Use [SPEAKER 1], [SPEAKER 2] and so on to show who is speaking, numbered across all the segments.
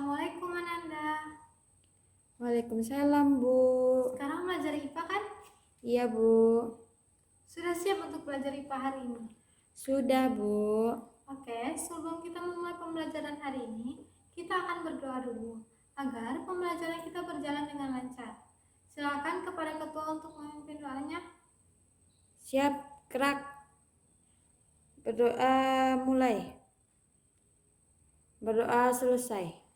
[SPEAKER 1] Assalamualaikum Ananda.
[SPEAKER 2] Waalaikumsalam, Bu.
[SPEAKER 1] Sekarang belajar IPA kan?
[SPEAKER 2] Iya, Bu.
[SPEAKER 1] Sudah siap untuk belajar IPA hari ini?
[SPEAKER 2] Sudah, Bu.
[SPEAKER 1] Oke, sebelum kita memulai pembelajaran hari ini, kita akan berdoa dulu agar pembelajaran kita berjalan dengan lancar. Silakan kepada ketua untuk memimpin doanya.
[SPEAKER 2] Siap, gerak. Berdoa mulai. Berdoa selesai.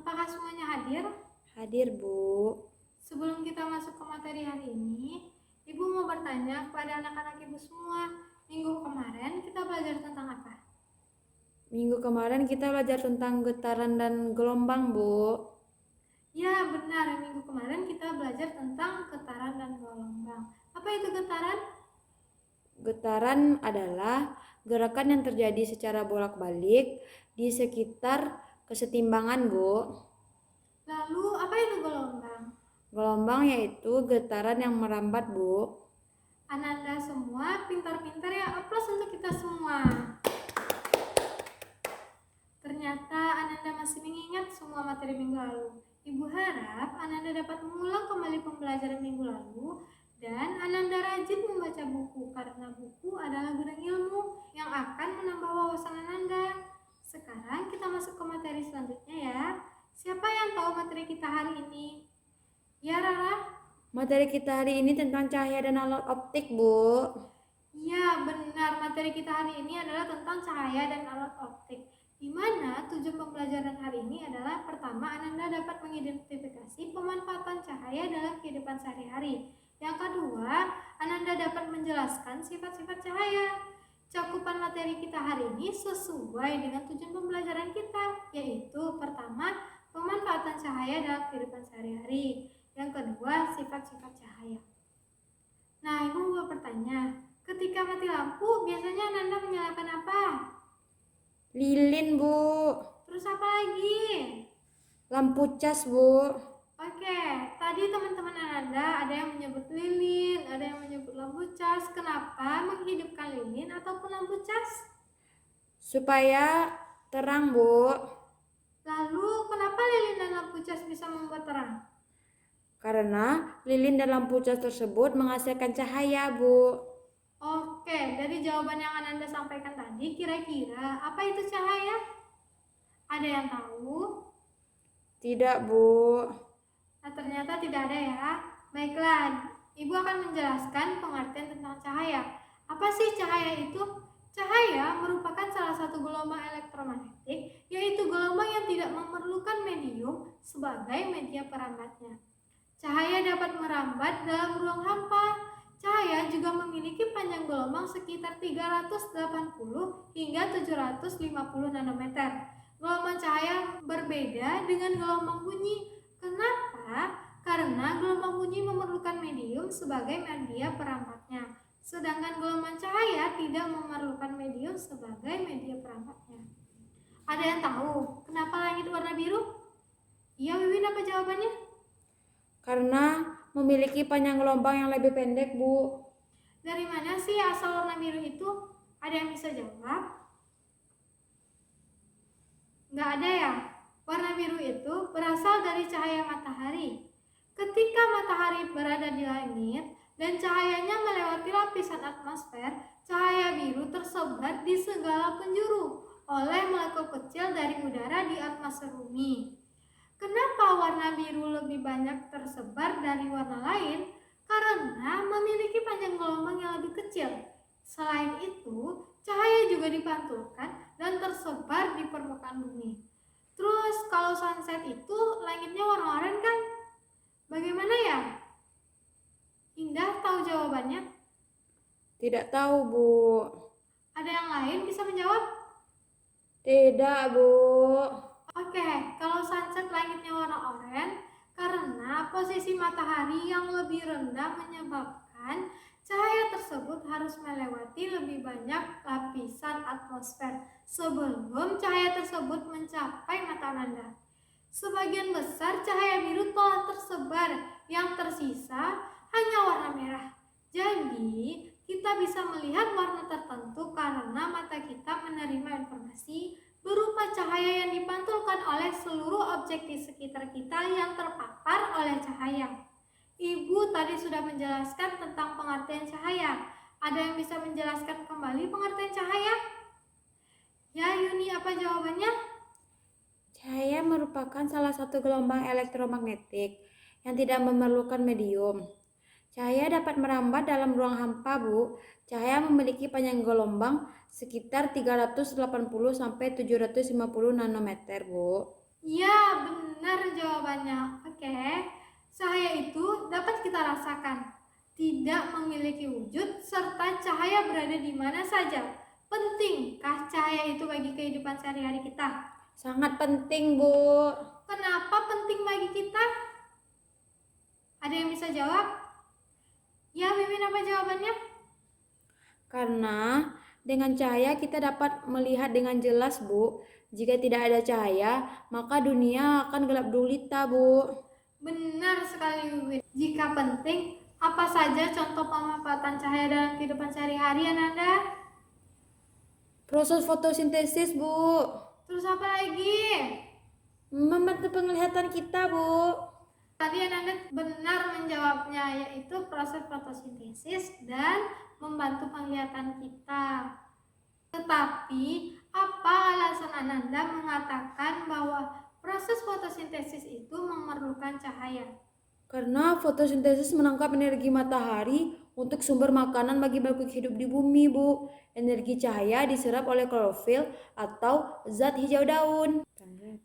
[SPEAKER 1] Apakah semuanya hadir?
[SPEAKER 2] Hadir, Bu.
[SPEAKER 1] Sebelum kita masuk ke materi hari ini, Ibu mau bertanya kepada anak-anak Ibu semua, minggu kemarin kita belajar tentang apa?
[SPEAKER 2] Minggu kemarin kita belajar tentang getaran dan gelombang, Bu.
[SPEAKER 1] Ya, benar. Minggu kemarin kita belajar tentang getaran dan gelombang. Apa itu getaran?
[SPEAKER 2] Getaran adalah gerakan yang terjadi secara bolak-balik di sekitar kesetimbangan, Bu.
[SPEAKER 1] Lalu, apa itu gelombang?
[SPEAKER 2] Gelombang yaitu getaran yang merambat, Bu.
[SPEAKER 1] Ananda semua pintar-pintar ya. Aplaus untuk kita semua. Ternyata Ananda masih mengingat semua materi minggu lalu. Ibu harap Ananda dapat mengulang kembali pembelajaran minggu lalu dan Ananda rajin membaca buku karena buku adalah gudang ilmu yang akan menambah wawasan Ananda. Sekarang kita masuk ke materi selanjutnya ya. Siapa yang tahu materi kita hari ini? Ya, Rara?
[SPEAKER 2] Materi kita hari ini tentang cahaya dan alat optik, Bu.
[SPEAKER 1] Ya, benar. Materi kita hari ini adalah tentang cahaya dan alat optik. Di mana tujuan pembelajaran hari ini adalah pertama, Ananda dapat mengidentifikasi pemanfaatan cahaya dalam kehidupan sehari-hari. Yang kedua, Ananda dapat menjelaskan sifat-sifat cahaya. Cakupan materi kita hari ini sesuai dengan tujuan pembelajaran kita, yaitu pertama, pemanfaatan cahaya dalam kehidupan sehari-hari. Yang kedua, sifat-sifat cahaya. Nah, Ibu mau bertanya, ketika mati lampu, biasanya Ananda menyalakan apa?
[SPEAKER 2] Lilin, Bu.
[SPEAKER 1] Terus apa lagi?
[SPEAKER 2] Lampu cas, Bu.
[SPEAKER 1] Oke, tadi teman-teman Ananda ada yang menyebut lilin, ada yang menyebut lampu cas. Kenapa menghidupkan lilin ataupun lampu cas?
[SPEAKER 2] Supaya terang, Bu.
[SPEAKER 1] Lalu, kenapa lilin dan lampu cas bisa membuat terang?
[SPEAKER 2] Karena lilin dan lampu cas tersebut menghasilkan cahaya, Bu.
[SPEAKER 1] Oke, dari jawaban yang Ananda sampaikan tadi, kira-kira apa itu cahaya? Ada yang tahu?
[SPEAKER 2] Tidak, Bu.
[SPEAKER 1] Nah, ternyata tidak ada ya. Baiklah, Ibu akan menjelaskan pengertian tentang cahaya. Apa sih cahaya itu? Cahaya merupakan salah satu gelombang elektromagnetik, yaitu gelombang yang tidak memerlukan medium sebagai media perambatnya. Cahaya dapat merambat dalam ruang hampa. Cahaya juga memiliki panjang gelombang sekitar 380 hingga 750 nanometer. Gelombang cahaya berbeda dengan gelombang bunyi. Kenapa? Karena gelombang bunyi memerlukan medium sebagai media perambatnya, sedangkan gelombang cahaya tidak memerlukan medium sebagai media perambatnya. Ada yang tahu kenapa langit warna biru? Iya, Wiwin, apa jawabannya?
[SPEAKER 2] Karena memiliki panjang gelombang yang lebih pendek, Bu.
[SPEAKER 1] Dari mana sih asal warna biru itu? Ada yang bisa jawab? Nggak ada ya? Warna biru itu berasal dari cahaya matahari. Ketika matahari berada di langit dan cahayanya melewati lapisan atmosfer, cahaya biru tersebar di segala penjuru oleh molekul kecil dari udara di atmosfer bumi. Kenapa warna biru lebih banyak tersebar dari warna lain? Karena memiliki panjang gelombang yang lebih kecil. Selain itu, cahaya juga dipantulkan dan tersebar di permukaan bumi. Terus kalau sunset itu langitnya warna oranye kan? Bagaimana ya? Indah tahu jawabannya?
[SPEAKER 2] Tidak tahu, Bu.
[SPEAKER 1] Ada yang lain bisa menjawab?
[SPEAKER 2] Tidak, Bu.
[SPEAKER 1] Oke, kalau sunset langitnya warna oranye karena posisi matahari yang lebih rendah menyebabkan cahaya tersebut harus melewati lebih banyak lapisan atmosfer sebelum cahaya tersebut mencapai mata Anda. Sebagian besar cahaya biru telah tersebar, yang tersisa hanya warna merah. Jadi, kita bisa melihat warna tertentu karena mata kita menerima informasi berupa cahaya cahaya yang dipantulkan oleh seluruh objek di sekitar kita yang terpapar oleh cahaya. Ibu tadi sudah menjelaskan tentang pengertian cahaya. Ada yang bisa menjelaskan kembali pengertian cahaya? Ya, Yuni, apa jawabannya?
[SPEAKER 2] Cahaya merupakan salah satu gelombang elektromagnetik yang tidak memerlukan medium. Cahaya dapat merambat dalam ruang hampa, Bu. Cahaya memiliki panjang gelombang sekitar 380 sampai 750 nanometer, Bu.
[SPEAKER 1] Ya, benar jawabannya. Oke, cahaya itu dapat kita rasakan, tidak memiliki wujud, serta cahaya berada di mana saja. Pentingkah cahaya itu bagi kehidupan sehari-hari kita?
[SPEAKER 2] Sangat penting, Bu.
[SPEAKER 1] Kenapa penting bagi kita? Ada yang bisa jawab? Ya, Mimin, apa jawabannya?
[SPEAKER 2] Karena dengan cahaya kita dapat melihat dengan jelas, Bu. Jika tidak ada cahaya, maka dunia akan gelap gulita, Bu.
[SPEAKER 1] Benar sekali, Mimin. Jika penting, apa saja contoh pemanfaatan cahaya dalam kehidupan sehari-hari, Ananda?
[SPEAKER 2] Proses fotosintesis, Bu.
[SPEAKER 1] Terus apa lagi?
[SPEAKER 2] Membantu penglihatan kita, Bu.
[SPEAKER 1] Tadi Ananda benar menjawabnya, yaitu proses fotosintesis dan membantu penglihatan kita. Tetapi, apa alasan Ananda mengatakan bahwa proses fotosintesis itu memerlukan cahaya?
[SPEAKER 2] Karena fotosintesis menangkap energi matahari untuk sumber makanan bagi makhluk hidup di bumi, Bu. Energi cahaya diserap oleh klorofil atau zat hijau daun.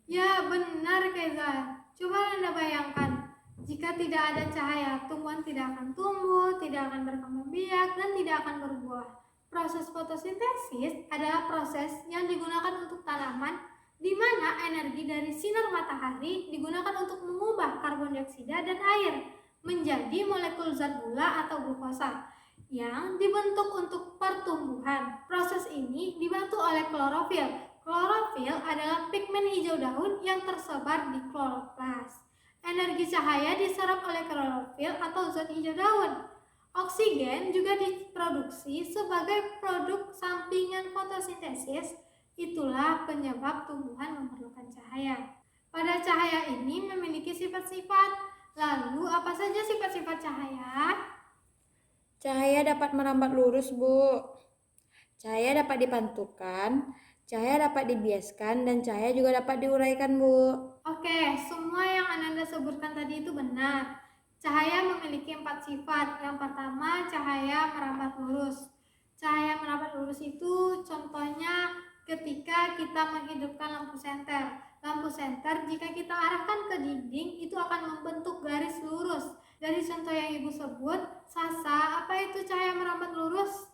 [SPEAKER 1] Ya, benar, Keza. Coba Anda bayangkan, jika tidak ada cahaya, tumbuhan tidak akan tumbuh, tidak akan berkembang biak, dan tidak akan berbuah. Proses fotosintesis adalah proses yang digunakan untuk tanaman, di mana energi dari sinar matahari digunakan untuk mengubah karbon dioksida dan air menjadi molekul zat gula atau glukosa yang dibentuk untuk pertumbuhan. Proses ini dibantu oleh klorofil. Klorofil adalah pigmen hijau daun yang tersebar di kloroplas. Energi cahaya diserap oleh klorofil atau zat hijau daun. Oksigen juga diproduksi sebagai produk sampingan fotosintesis. Itulah penyebab tumbuhan memerlukan cahaya. Pada cahaya ini memiliki sifat-sifat. Lalu, apa saja sifat-sifat cahaya?
[SPEAKER 2] Cahaya dapat merambat lurus, Bu. Cahaya dapat dipantulkan, cahaya dapat dibiaskan, dan cahaya juga dapat diuraikan, Bu.
[SPEAKER 1] Oke, semua yang Ananda sebutkan tadi itu benar. Cahaya memiliki 4 sifat. Yang pertama, cahaya merambat lurus. Cahaya merambat lurus itu contohnya ketika kita menghidupkan lampu senter. Lampu senter jika kita arahkan ke dinding itu akan membentuk garis lurus. Dari contoh yang Ibu sebut, Sasa, apa itu cahaya merambat lurus?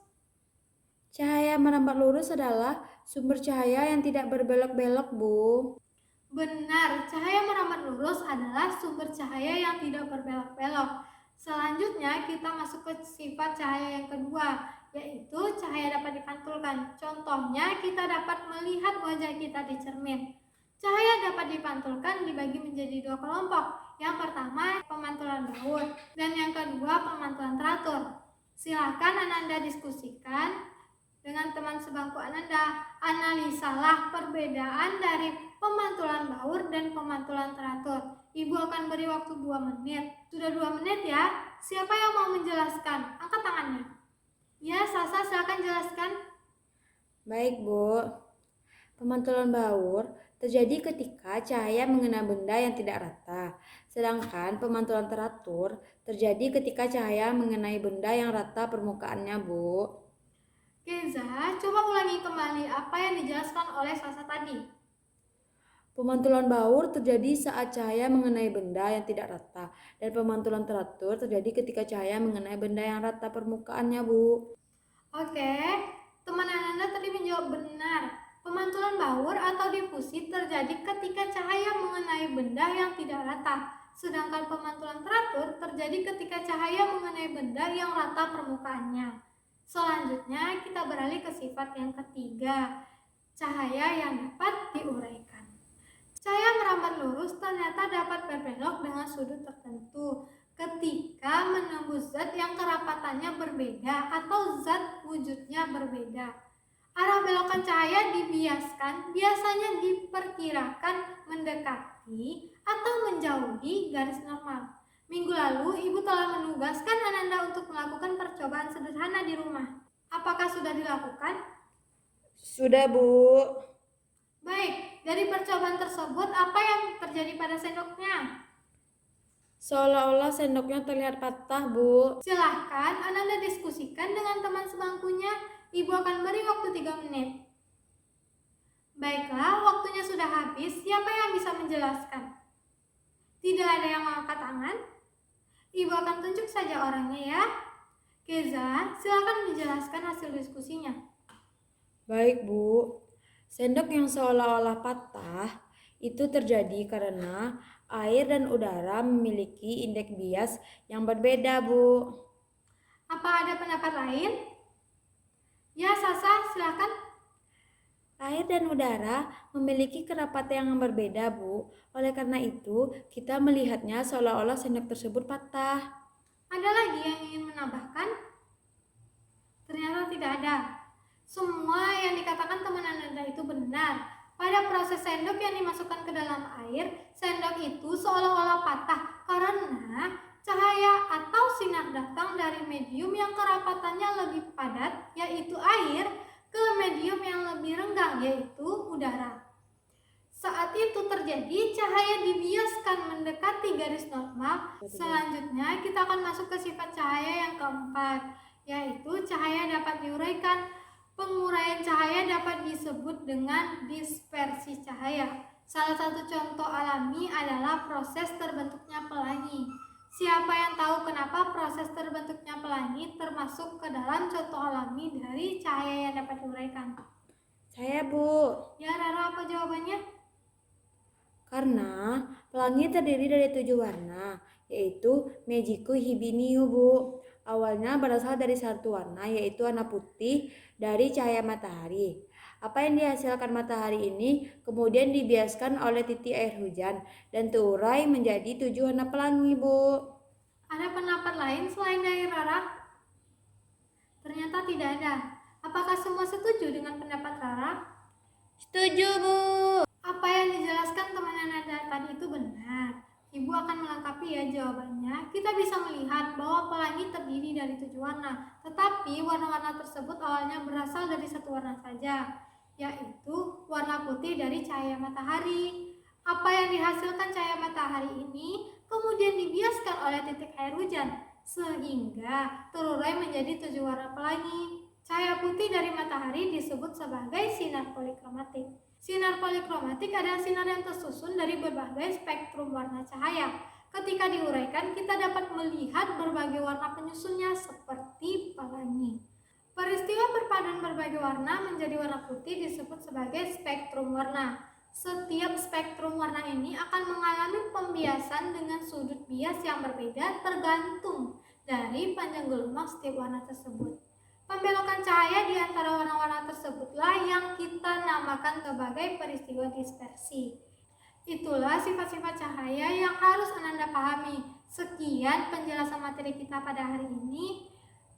[SPEAKER 2] Cahaya merambat lurus adalah sumber cahaya yang tidak berbelok-belok, Bu.
[SPEAKER 1] Benar, cahaya merambat lurus adalah sumber cahaya yang tidak berbelok-belok. Selanjutnya kita masuk ke sifat cahaya yang kedua, yaitu cahaya dapat dipantulkan. Contohnya kita dapat melihat wajah kita di cermin. Cahaya dapat dipantulkan dibagi menjadi 2 kelompok. Yang pertama pemantulan baur dan yang kedua pemantulan teratur. Silakan Ananda diskusikan dengan teman sebangku Ananda. Analisalah perbedaan dari pemantulan baur dan pemantulan teratur. Ibu akan beri waktu 2 menit. Sudah 2 menit ya? Siapa yang mau menjelaskan? Angkat tangannya. Ya, Sasa, silakan jelaskan.
[SPEAKER 2] Baik, Bu. Pemantulan baur terjadi ketika cahaya mengenai benda yang tidak rata. Sedangkan pemantulan teratur terjadi ketika cahaya mengenai benda yang rata permukaannya, Bu.
[SPEAKER 1] Keza, coba ulangi kembali apa yang dijelaskan oleh Sasa tadi.
[SPEAKER 2] Pemantulan baur terjadi saat cahaya mengenai benda yang tidak rata, dan pemantulan teratur terjadi ketika cahaya mengenai benda yang rata permukaannya, Bu.
[SPEAKER 1] Oke, teman Ananda tadi menjawab benar. Pemantulan baur atau difusi terjadi ketika cahaya mengenai benda yang tidak rata. Sedangkan pemantulan teratur terjadi ketika cahaya mengenai benda yang rata permukaannya. Selanjutnya kita beralih ke sifat yang ketiga, cahaya yang dapat diuraikan. Cahaya merambat lurus ternyata dapat berbelok dengan sudut tertentu ketika menembus zat yang kerapatannya berbeda atau zat wujudnya berbeda. Arah belokan cahaya dibiaskan biasanya diperkirakan mendekati atau menjauhi garis normal. Minggu lalu, Ibu telah menugaskan Ananda untuk melakukan percobaan sederhana di rumah. Apakah sudah dilakukan?
[SPEAKER 2] Sudah, Bu.
[SPEAKER 1] Baik, dari percobaan tersebut apa yang terjadi pada sendoknya?
[SPEAKER 2] Seolah-olah sendoknya terlihat patah, Bu.
[SPEAKER 1] Silahkan Ananda diskusikan dengan teman sebangkunya. Ibu akan beri waktu 3 menit. Baiklah, waktunya sudah habis. Siapa yang bisa menjelaskan? Tidak ada yang mengangkat tangan? Ibu akan tunjuk saja orangnya ya. Keza, silakan menjelaskan hasil diskusinya.
[SPEAKER 2] Baik, Bu. Sendok yang seolah-olah patah itu terjadi karena air dan udara memiliki indeks bias yang berbeda, Bu.
[SPEAKER 1] Apa ada pendapat lain? Ya, Sasa, silakan.
[SPEAKER 2] Air dan udara memiliki kerapatan yang berbeda, Bu. Oleh karena itu, kita melihatnya seolah-olah sendok tersebut patah.
[SPEAKER 1] Ada lagi yang ingin menambahkan? Ternyata tidak ada. Semua yang dikatakan teman Anda itu benar. Pada proses sendok yang dimasukkan ke dalam air, sendok itu seolah-olah patah karena cahaya atau sinar datang dari medium yang kerapatannya lebih padat, yaitu air, ke medium yang lebih renggang, yaitu udara. Saat itu terjadi, cahaya dibiaskan mendekati garis normal. Selanjutnya, kita akan masuk ke sifat cahaya yang keempat, yaitu cahaya dapat diuraikan. Penguraian cahaya dapat disebut dengan dispersi cahaya. Salah satu contoh alami adalah proses terbentuknya pelangi. Siapa yang tahu kenapa proses terbentuknya pelangi termasuk ke dalam contoh alami dari cahaya yang dapat diuraikan?
[SPEAKER 2] Saya, Bu.
[SPEAKER 1] Ya, Rara, apa jawabannya?
[SPEAKER 2] Karena pelangi terdiri dari 7 warna, yaitu Mejiku Hibiniu, Bu. Awalnya berasal dari satu warna, yaitu warna putih dari cahaya matahari. Apa yang dihasilkan matahari ini kemudian dibiaskan oleh titik air hujan dan terurai menjadi 7 warna pelangi, Bu.
[SPEAKER 1] Ada pendapat lain selain dari Rara? Ternyata tidak ada. Apakah semua setuju dengan pendapat Rara?
[SPEAKER 2] Setuju, Bu.
[SPEAKER 1] Apa yang dijelaskan teman Anda tadi itu benar. Ibu akan melengkapi ya jawabannya. Kita bisa melihat bahwa pelangi terdiri dari 7 warna, tetapi warna-warna tersebut awalnya berasal dari satu warna saja, yaitu warna putih dari cahaya matahari. Apa yang dihasilkan cahaya matahari ini kemudian dibiaskan oleh titik air hujan, sehingga terurai menjadi 7 warna pelangi. Cahaya putih dari matahari disebut sebagai sinar polikromatik. Sinar polikromatik adalah sinar yang tersusun dari berbagai spektrum warna cahaya. Ketika diuraikan, kita dapat melihat berbagai warna penyusunnya seperti pelangi. Peristiwa perpaduan berbagai warna menjadi warna putih disebut sebagai spektrum warna. Setiap spektrum warna ini akan mengalami pembiasan dengan sudut bias yang berbeda tergantung dari panjang gelombang setiap warna tersebut. Pembelokan cahaya di antara warna-warna tersebutlah yang kita namakan sebagai peristiwa dispersi. Itulah sifat-sifat cahaya yang harus Ananda pahami. Sekian penjelasan materi kita pada hari ini.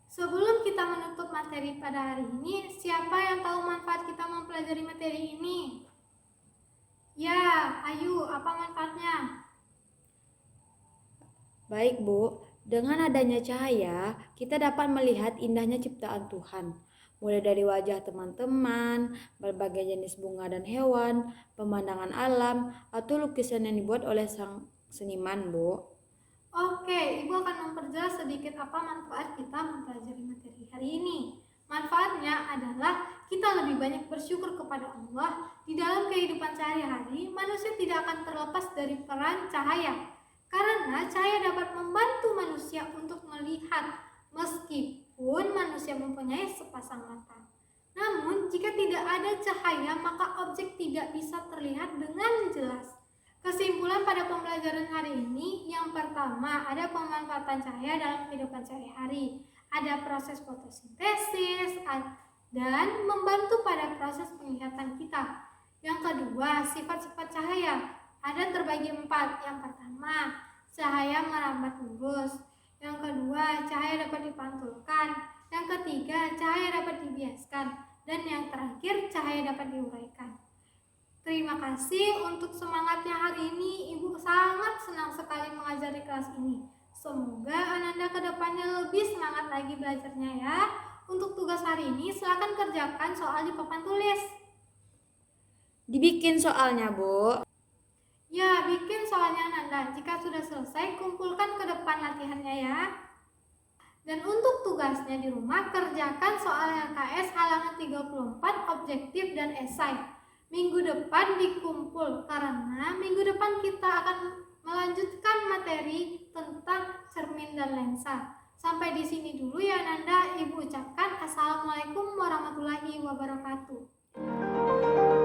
[SPEAKER 1] Sebelum kita menutup materi pada hari ini, siapa yang tahu manfaat kita mempelajari materi ini? Ya, ayo, apa manfaatnya?
[SPEAKER 2] Baik, Bu. Dengan adanya cahaya, kita dapat melihat indahnya ciptaan Tuhan. Mulai dari wajah teman-teman, berbagai jenis bunga dan hewan, pemandangan alam, atau lukisan yang dibuat oleh sang seniman, Bu.
[SPEAKER 1] Oke, Ibu akan memperjelas sedikit apa manfaat kita mempelajari materi hari ini. Manfaatnya adalah kita lebih banyak bersyukur kepada Allah. Di dalam kehidupan sehari-hari, manusia tidak akan terlepas dari peran cahaya. Karena cahaya dapat membantu manusia untuk melihat, meskipun manusia mempunyai sepasang mata. Namun, jika tidak ada cahaya, maka objek tidak bisa terlihat dengan jelas. Kesimpulan pada pembelajaran hari ini, yang pertama, ada pemanfaatan cahaya dalam kehidupan sehari-hari. Ada proses fotosintesis dan membantu pada proses penglihatan kita. Yang kedua, sifat-sifat cahaya ada terbagi 4. Yang pertama, cahaya merambat lurus. Yang kedua, cahaya dapat dipantulkan. Yang ketiga, cahaya dapat dibiaskan. Dan yang terakhir, cahaya dapat diuraikan. Terima kasih untuk semangatnya hari ini. Ibu sangat senang sekali mengajari kelas ini. Semoga Ananda kedepannya lebih semangat lagi belajarnya ya. Untuk tugas hari ini silakan kerjakan soal di papan tulis.
[SPEAKER 2] Dibikin soalnya, Bu.
[SPEAKER 1] Ya, bikin soalnya Ananda. Jika sudah selesai, kumpulkan ke depan latihannya ya. Dan untuk tugasnya di rumah, kerjakan soal LKS halaman 34, objektif dan esai. Minggu depan dikumpul, karena minggu depan kita akan melanjutkan materi tentang cermin dan lensa. Sampai di sini dulu ya Nanda. Ibu ucapkan Assalamualaikum warahmatullahi wabarakatuh.